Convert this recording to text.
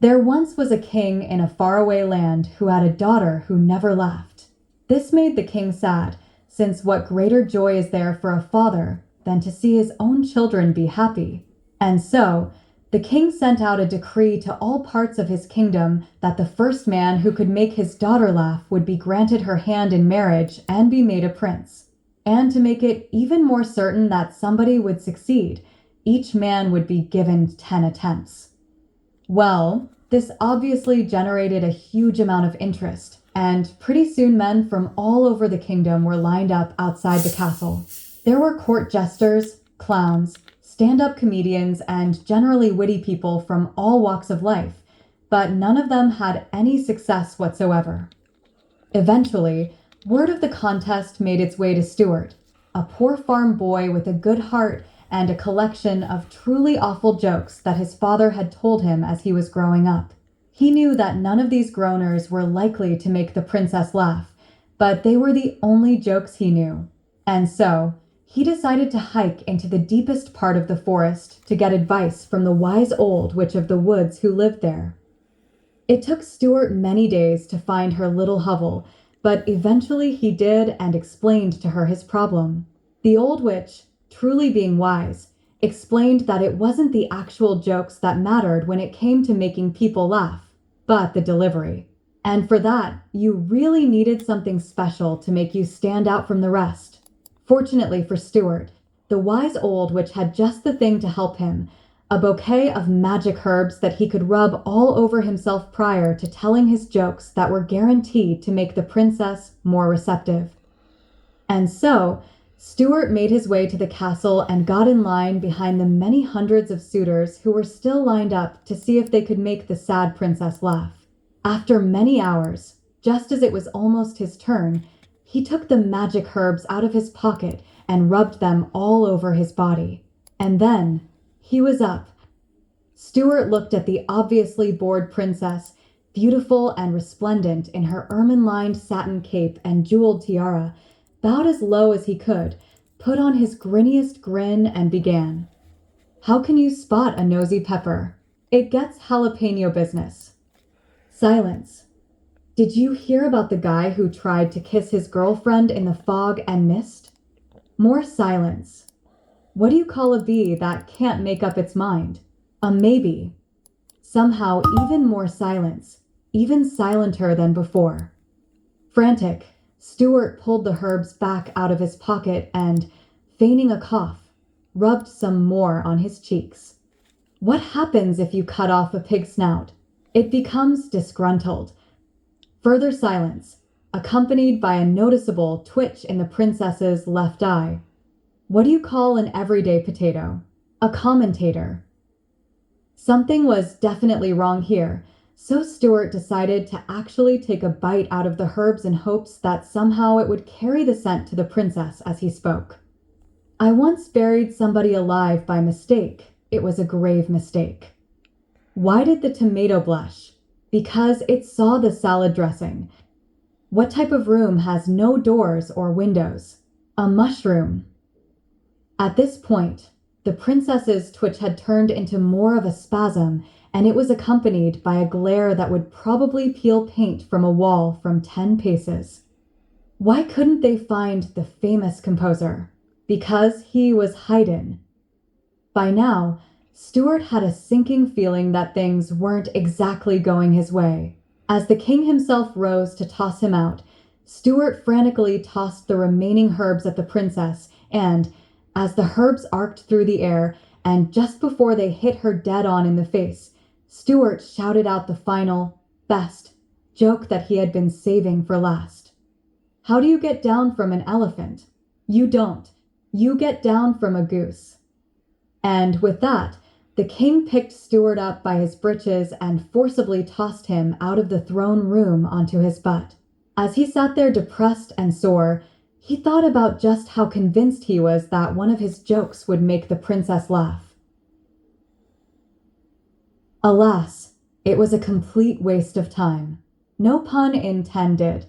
There once was a king in a faraway land who had a daughter who never laughed. This made the king sad, since what greater joy is there for a father than to see his own children be happy? And so, the king sent out a decree to all parts of his kingdom that the first man who could make his daughter laugh would be granted her hand in marriage and be made a prince. And to make it even more certain that somebody would succeed, each man would be given 10 attempts. Well, this obviously generated a huge amount of interest, and pretty soon men from all over the kingdom were lined up outside the castle. There were court jesters, clowns, stand-up comedians, and generally witty people from all walks of life, but none of them had any success whatsoever. Eventually, word of the contest made its way to Stuart, a poor farm boy with a good heart and a collection of truly awful jokes that his father had told him as he was growing up. He knew that none of these groaners were likely to make the princess laugh, but they were the only jokes he knew. And so, he decided to hike into the deepest part of the forest to get advice from the wise old witch of the woods who lived there. It took Stuart many days to find her little hovel, but eventually he did and explained to her his problem. The old witch, truly being wise, explained that it wasn't the actual jokes that mattered when it came to making people laugh, but the delivery. And for that, you really needed something special to make you stand out from the rest. Fortunately for Stuart, the wise old witch had just the thing to help him, a bouquet of magic herbs that he could rub all over himself prior to telling his jokes that were guaranteed to make the princess more receptive. And so, Stuart made his way to the castle and got in line behind the many hundreds of suitors who were still lined up to see if they could make the sad princess laugh. After many hours, just as it was almost his turn, he took the magic herbs out of his pocket and rubbed them all over his body. And then, he was up. Stuart looked at the obviously bored princess, beautiful and resplendent in her ermine-lined satin cape and jeweled tiara, bowed as low as he could, put on his grinniest grin, and began. How can you spot a nosy pepper? It gets jalapeno business. Silence. Did you hear about the guy who tried to kiss his girlfriend in the fog and mist? More silence. What do you call a bee that can't make up its mind? A maybe. Somehow even more silence, even silenter than before. Frantic, Stuart pulled the herbs back out of his pocket and, feigning a cough, rubbed some more on his cheeks. What happens if you cut off a pig's snout? It becomes disgruntled. Further silence, accompanied by a noticeable twitch in the princess's left eye. What do you call an everyday potato? A commentator. Something was definitely wrong here, so Stuart decided to actually take a bite out of the herbs in hopes that somehow it would carry the scent to the princess as he spoke. I once buried somebody alive by mistake. It was a grave mistake. Why did the tomato blush? Because it saw the salad dressing. What type of room has no doors or windows? A mushroom. At this point, the princess's twitch had turned into more of a spasm, and it was accompanied by a glare that would probably peel paint from a wall from 10 paces. Why couldn't they find the famous composer? Because he was Haydn. By now, Stuart had a sinking feeling that things weren't exactly going his way. As the king himself rose to toss him out, Stuart frantically tossed the remaining herbs at the princess, and, as the herbs arced through the air, and just before they hit her dead on in the face, Stuart shouted out the final, best, joke that he had been saving for last. How do you get down from an elephant? You don't. You get down from a goose. And with that, the king picked Stuart up by his breeches and forcibly tossed him out of the throne room onto his butt. As he sat there depressed and sore, he thought about just how convinced he was that one of his jokes would make the princess laugh. Alas, it was a complete waste of time. No pun intended.